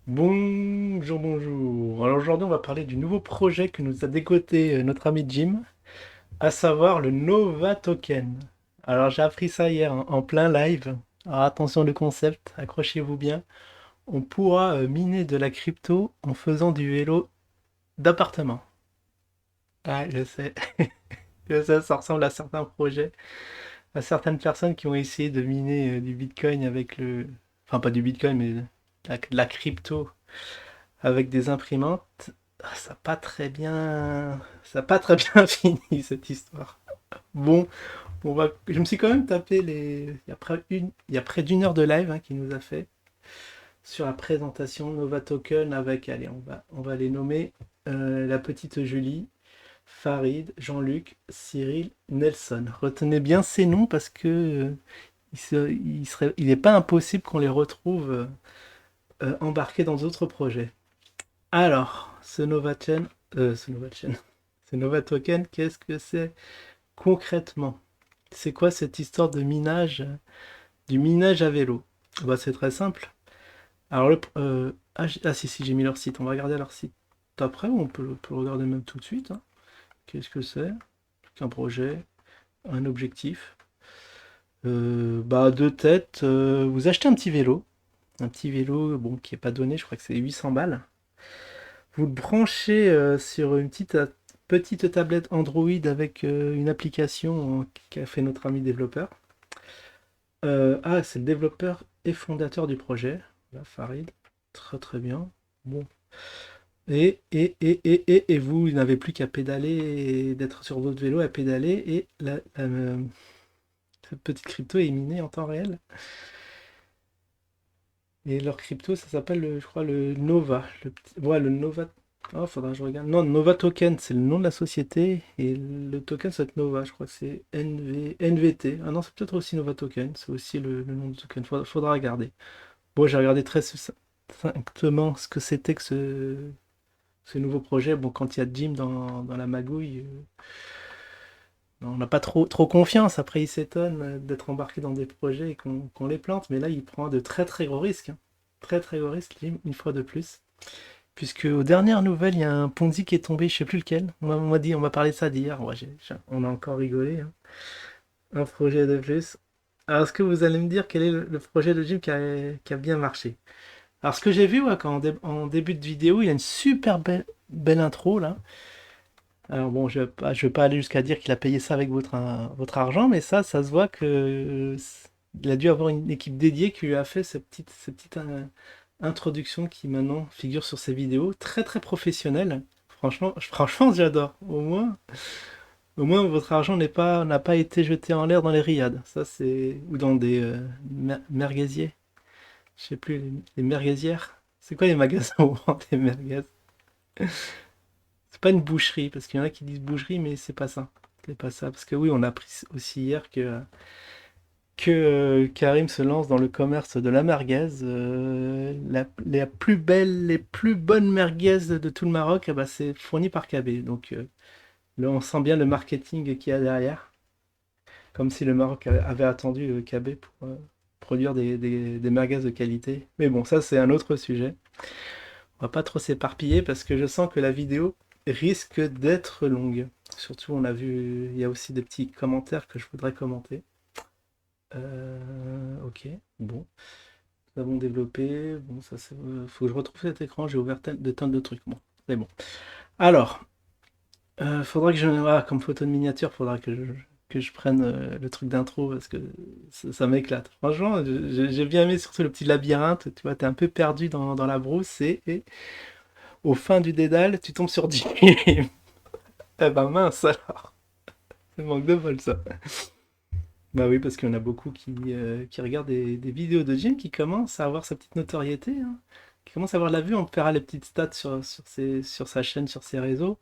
Bonjour, bonjour. Alors aujourd'hui, on va parler du nouveau projet que nous a dégoté notre ami Jim, à savoir le Nova Token. Alors j'ai appris ça hier en plein live. Alors attention le concept, accrochez-vous bien. On pourra miner de la crypto en faisant du vélo d'appartement. Ah, je sais, je sais, ça ressemble à certains projets, à certaines personnes qui ont essayé de miner du Bitcoin avec le... Enfin pas du Bitcoin, mais de la crypto avec des imprimantes. Ah, ça a pas très bien fini cette histoire. Bon, je me suis quand même tapé il y a près d'une heure de live qui nous a fait sur la présentation Nova Token avec, allez, on va les nommer la petite Julie, Farid, Jean-Luc, Cyril, Nelson. Retenez bien ces noms parce que il n'est pas impossible qu'on les retrouve embarqués dans d'autres projets. Alors, ce Nova Token, qu'est-ce que c'est concrètement? C'est quoi cette histoire de minage, du minage à vélo? Bah, c'est très simple. Alors, si, j'ai mis leur site. On va regarder leur site après, ou on peut le regarder même tout de suite, hein. Qu'est-ce que c'est? Un projet, un objectif. Bah, deux têtes. Vous achetez un petit vélo, bon, qui est pas donné, je crois que c'est 800 balles. Vous le branchez sur une petite tablette Android avec une application qu'a fait notre ami développeur. C'est le développeur et fondateur du projet. Là, Farid. Très très bien. Bon. Et vous n'avez plus qu'à pédaler, d'être sur votre vélo à pédaler, et cette petite crypto est minée en temps réel. Et leur crypto, ça s'appelle, je crois, le Nova. Ouais, le Nova. Oh, faudra que je regarde. Non, Nova Token, c'est le nom de la société. Et le token, c'est Nova. Je crois que c'est NVT. Ah non, c'est peut-être aussi Nova Token. C'est aussi le nom du token. Faudra regarder. Bon, j'ai regardé très succinctement ce que c'était que ce nouveau projet. Bon, quand il y a Jim dans la magouille, on n'a pas trop confiance. Après, il s'étonne d'être embarqué dans des projets et qu'on les plante. Mais là, il prend de très très gros risques, hein. Très très gros risques, Jim, une fois de plus. Puisque aux dernières nouvelles, il y a un Ponzi qui est tombé, je sais plus lequel. On m'a parlé de ça d'hier. Ouais, on a encore rigolé, hein. Un projet de plus. Alors, est-ce que vous allez me dire quel est le projet de Jim qui a bien marché? Alors, ce que j'ai vu, ouais, en début de vidéo, il y a une super belle intro là. Alors bon, je vais pas aller jusqu'à dire qu'il a payé ça avec votre argent, mais ça se voit que il a dû avoir une équipe dédiée qui lui a fait cette petite introduction qui maintenant figure sur ses vidéos, très très professionnelle. Franchement, j'adore. Au moins, votre argent n'a pas été jeté en l'air dans les riades. Ça, c'est ou dans des mergueziers. Je sais plus les merguezières. C'est quoi les magasins où on vend des merguez? C'est pas une boucherie parce qu'il y en a qui disent boucherie, mais c'est pas ça. C'est pas ça parce que oui, on a appris aussi hier que Karim se lance dans le commerce de la merguez. Les plus belles, les plus bonnes merguez de tout le Maroc, eh ben, c'est fourni par KB. Donc là, on sent bien le marketing qu'il y a derrière. Comme si le Maroc avait attendu KB pour produire des merguez de qualité. Mais bon, ça c'est un autre sujet. On va pas trop s'éparpiller parce que je sens que la vidéo risque d'être longue. Surtout, on a vu, il y a aussi des petits commentaires que je voudrais commenter. Ok, bon. Nous avons développé. Bon, ça c'est. Faut que je retrouve cet écran. J'ai ouvert de tonnes de trucs. Bon, c'est bon. Alors, faudra que comme photo de miniature, faudra que je prenne le truc d'intro parce que ça m'éclate. Franchement, j'ai bien aimé surtout le petit labyrinthe. Tu vois, t'es un peu perdu dans la brousse et au fin du dédale, tu tombes sur 10 000. Eh ben mince alors. C'est manque de bol ça. Bah oui, parce qu'il y en a beaucoup qui regardent des vidéos de Jim qui commencent à avoir sa petite notoriété, hein. Qui commencent à avoir la vue, on verra les petites stats sur sa chaîne, sur ses réseaux.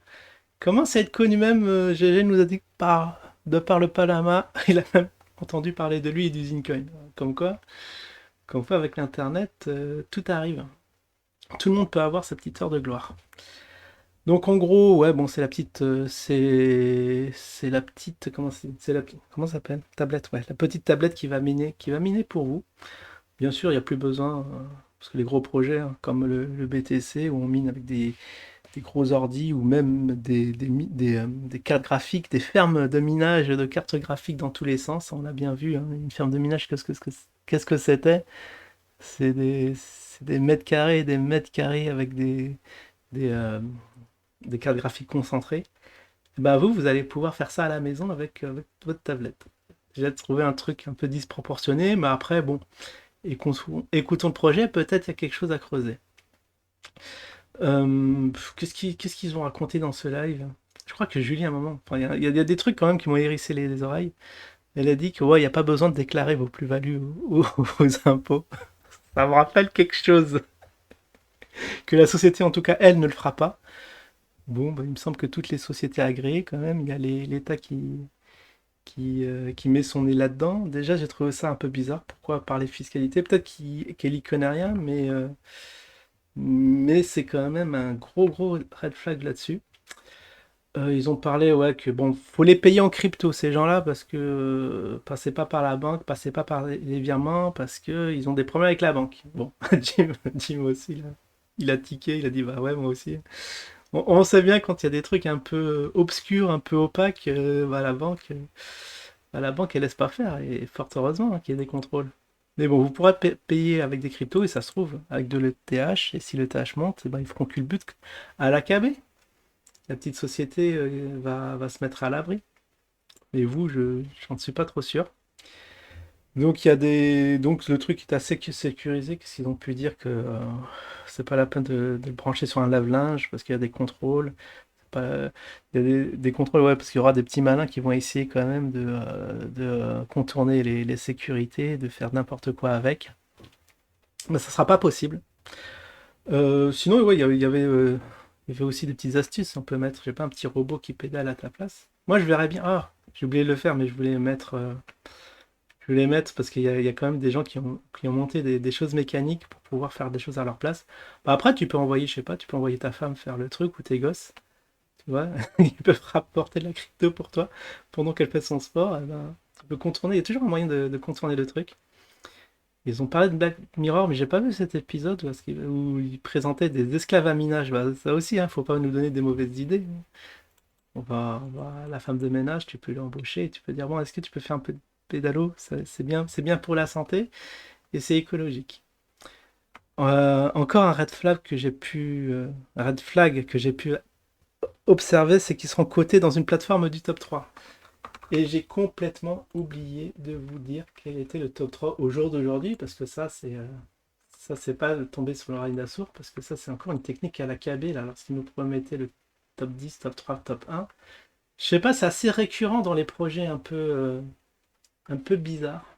Commence à être connu même, GG nous a dit que de par le Panama, il a même entendu parler de lui et du Coin. Comme quoi avec l'internet, tout arrive. Tout le monde peut avoir sa petite heure de gloire. Donc en gros, ouais, bon, c'est la petite, comment ça s'appelle? Tablette, ouais, la petite tablette qui va miner pour vous. Bien sûr, il n'y a plus besoin. parce que les gros projets, hein, comme le BTC, où on mine avec des gros ordi, ou même des cartes graphiques, des fermes de minage de cartes graphiques dans tous les sens, on l'a bien vu, hein, une ferme de minage, qu'est-ce que c'était? C'est des mètres carrés et des mètres carrés avec des, euh, des cartes graphiques concentrées. Bah vous allez pouvoir faire ça à la maison avec votre tablette. J'ai trouvé un truc un peu disproportionné, mais après, bon, écoutons le projet, peut-être il y a quelque chose à creuser. Qu'est-ce qu'ils ont raconté dans ce live? Je crois que Julie, à un moment, enfin, il y a des trucs quand même qui m'ont hérissé les oreilles. Elle a dit que ouais, il n'y a pas besoin de déclarer vos plus-values aux impôts. Ça me rappelle quelque chose. Que la société, en tout cas, elle ne le fera pas. Bon, bah, il me semble que toutes les sociétés agréées, quand même, il y a l'État qui met son nez là-dedans. Déjà, j'ai trouvé ça un peu bizarre. Pourquoi parler fiscalité? Peut-être qu'elle y connaît rien, mais c'est quand même un gros red flag là-dessus. Ils ont parlé, ouais, que bon, faut les payer en crypto, ces gens-là, parce que passez pas par la banque, passez pas par les virements, parce que ils ont des problèmes avec la banque. Bon, Jim aussi, là, il a tiqué, il a dit, bah ouais, moi aussi. On sait bien quand il y a des trucs un peu obscurs, un peu opaques, bah, la banque, elle laisse pas faire, et fort heureusement, hein, qu'il y ait des contrôles. Mais bon, vous pourrez payer avec des cryptos, et ça se trouve, avec de l'ETH, et si l'ETH monte, eh ben, ils feront culbut à l'AKB. La petite société va se mettre à l'abri. Mais vous, j'en suis pas trop sûr. Donc donc le truc est assez sécurisé, qu'est-ce qu'ils ont pu dire que c'est pas la peine de le brancher sur un lave-linge parce qu'il y a des contrôles. Il y a des contrôles, ouais, parce qu'il y aura des petits malins qui vont essayer quand même de contourner les sécurités, de faire n'importe quoi avec. Mais ça sera pas possible. Sinon, ouais, il y avait aussi des petites astuces. On peut mettre, je sais pas, un petit robot qui pédale à ta place. Moi, je verrais bien. Ah, j'ai oublié de le faire, mais je voulais mettre parce qu'il y a quand même des gens qui ont monté des choses mécaniques pour pouvoir faire des choses à leur place. Bah, après, tu peux envoyer, je sais pas, tu peux envoyer ta femme faire le truc ou tes gosses. Tu vois, ils peuvent rapporter de la crypto pour toi pendant qu'elle fait son sport. Eh ben, tu peux contourner. Il y a toujours un moyen de contourner le truc. Ils ont parlé de Black Mirror, mais j'ai pas vu cet épisode où ils présentaient des esclaves à minage. Bah, ça aussi, hein, faut pas nous donner des mauvaises idées. La femme de ménage, tu peux l'embaucher et tu peux dire, bon, est-ce que tu peux faire un peu de pédalo? C'est bien pour la santé et c'est écologique. Encore un red flag que j'ai pu observer, c'est qu'ils seront cotés dans une plateforme du top 3. Et j'ai complètement oublié de vous dire quel était le top 3 au jour d'aujourd'hui, parce que ça, c'est pas tombé sur l'oreille d'un sourd, parce que ça, c'est encore une technique à la KB, là, lorsqu'ils nous promettaient le top 10, top 3, top 1. Je sais pas, c'est assez récurrent dans les projets un peu bizarres.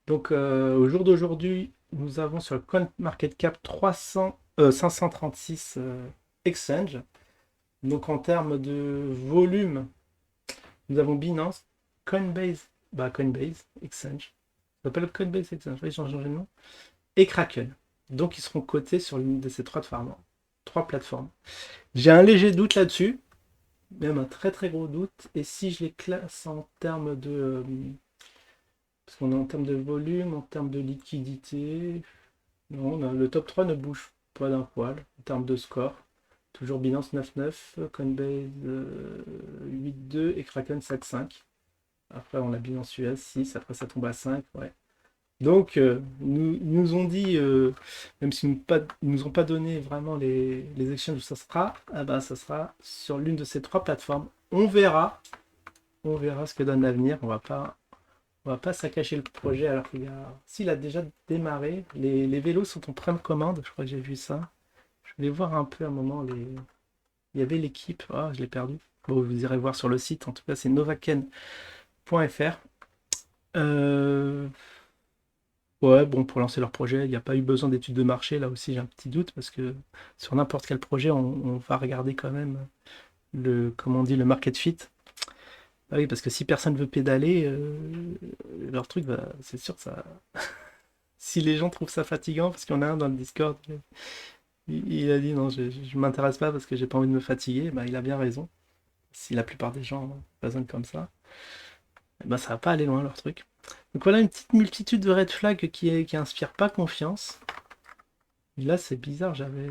Donc, au jour d'aujourd'hui, nous avons sur le CoinMarketCap 536 exchange. Donc, en termes de volume, nous avons Binance, Coinbase, Coinbase Exchange, ça s'appelle Coinbase Exchange, ils ont changé de nom, et Kraken. Donc, ils seront cotés sur l'une de ces trois plateformes. J'ai un léger doute là-dessus, même un très gros doute. Et si je les classe en termes parce qu'on est en termes de volume, en termes de liquidité, non, le top 3 ne bouge pas d'un poil. En termes de score, toujours Binance 9,9, Coinbase 8,2 et Kraken 7,5. Après, on a Binance US 6, après ça tombe à 5, ouais. Donc, ils nous ont dit, même s'ils nous ont pas donné vraiment les exchanges où ça sera, ah ben, ça sera sur l'une de ces trois plateformes. On verra ce que donne l'avenir. On va pas s'accacher le projet alors s'il a déjà démarré. Les vélos sont en précommande, je crois que j'ai vu ça. Je voulais voir un peu à un moment il y avait l'équipe, ah, je l'ai perdu. Bon, vous irez voir sur le site. En tout cas, c'est novaken.fr. Euh, Ouais, bon, pour lancer leur projet, il n'y a pas eu besoin d'études de marché. Là aussi, j'ai un petit doute parce que sur n'importe quel projet, on va regarder quand même comment on dit, le market fit. Ah oui, parce que si personne veut pédaler, leur truc c'est sûr que ça. Si les gens trouvent ça fatigant, parce qu'il y en a un dans le Discord, il a dit non, je m'intéresse pas parce que j'ai pas envie de me fatiguer, bah, il a bien raison. Si la plupart des gens raisonnent comme ça, bah, ça va pas aller loin leur truc. Donc voilà une petite multitude de red flags qui inspirent pas confiance. Et là, c'est bizarre, j'avais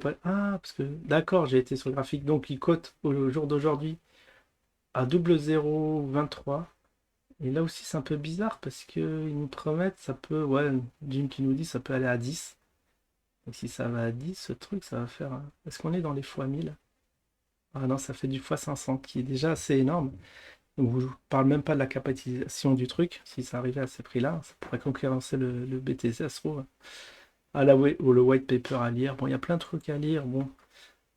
pas... Ah, parce que... D'accord, j'ai été sur le graphique. Donc, il cote au jour d'aujourd'hui à 0,023. Et là aussi, c'est un peu bizarre parce qu'ils nous promettent, ça peut... Ouais, Jim qui nous dit, ça peut aller à 10. Donc, si ça va à 10, ce truc, ça va faire... Est-ce qu'on est dans les fois 1000? Ah non, ça fait du fois 500, qui est déjà assez énorme. Donc, je ne parle même pas de la capitalisation du truc. Si ça arrivait à ces prix-là, ça pourrait concurrencer le BTC, ça se trouve. Ah là, ouais, ou le white paper à lire. Bon, il y a plein de trucs à lire. Bon,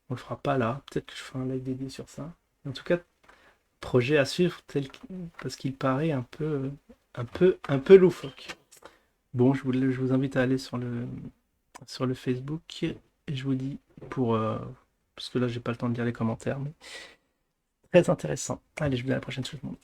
on le fera pas là. Peut-être que je ferai un live dédié sur ça. En tout cas, projet à suivre parce qu'il paraît un peu loufoque. Bon, je vous invite à aller sur le Facebook et je vous dis pour parce que là j'ai pas le temps de lire les commentaires, mais très intéressant. Allez, je vous dis à la prochaine tout le monde.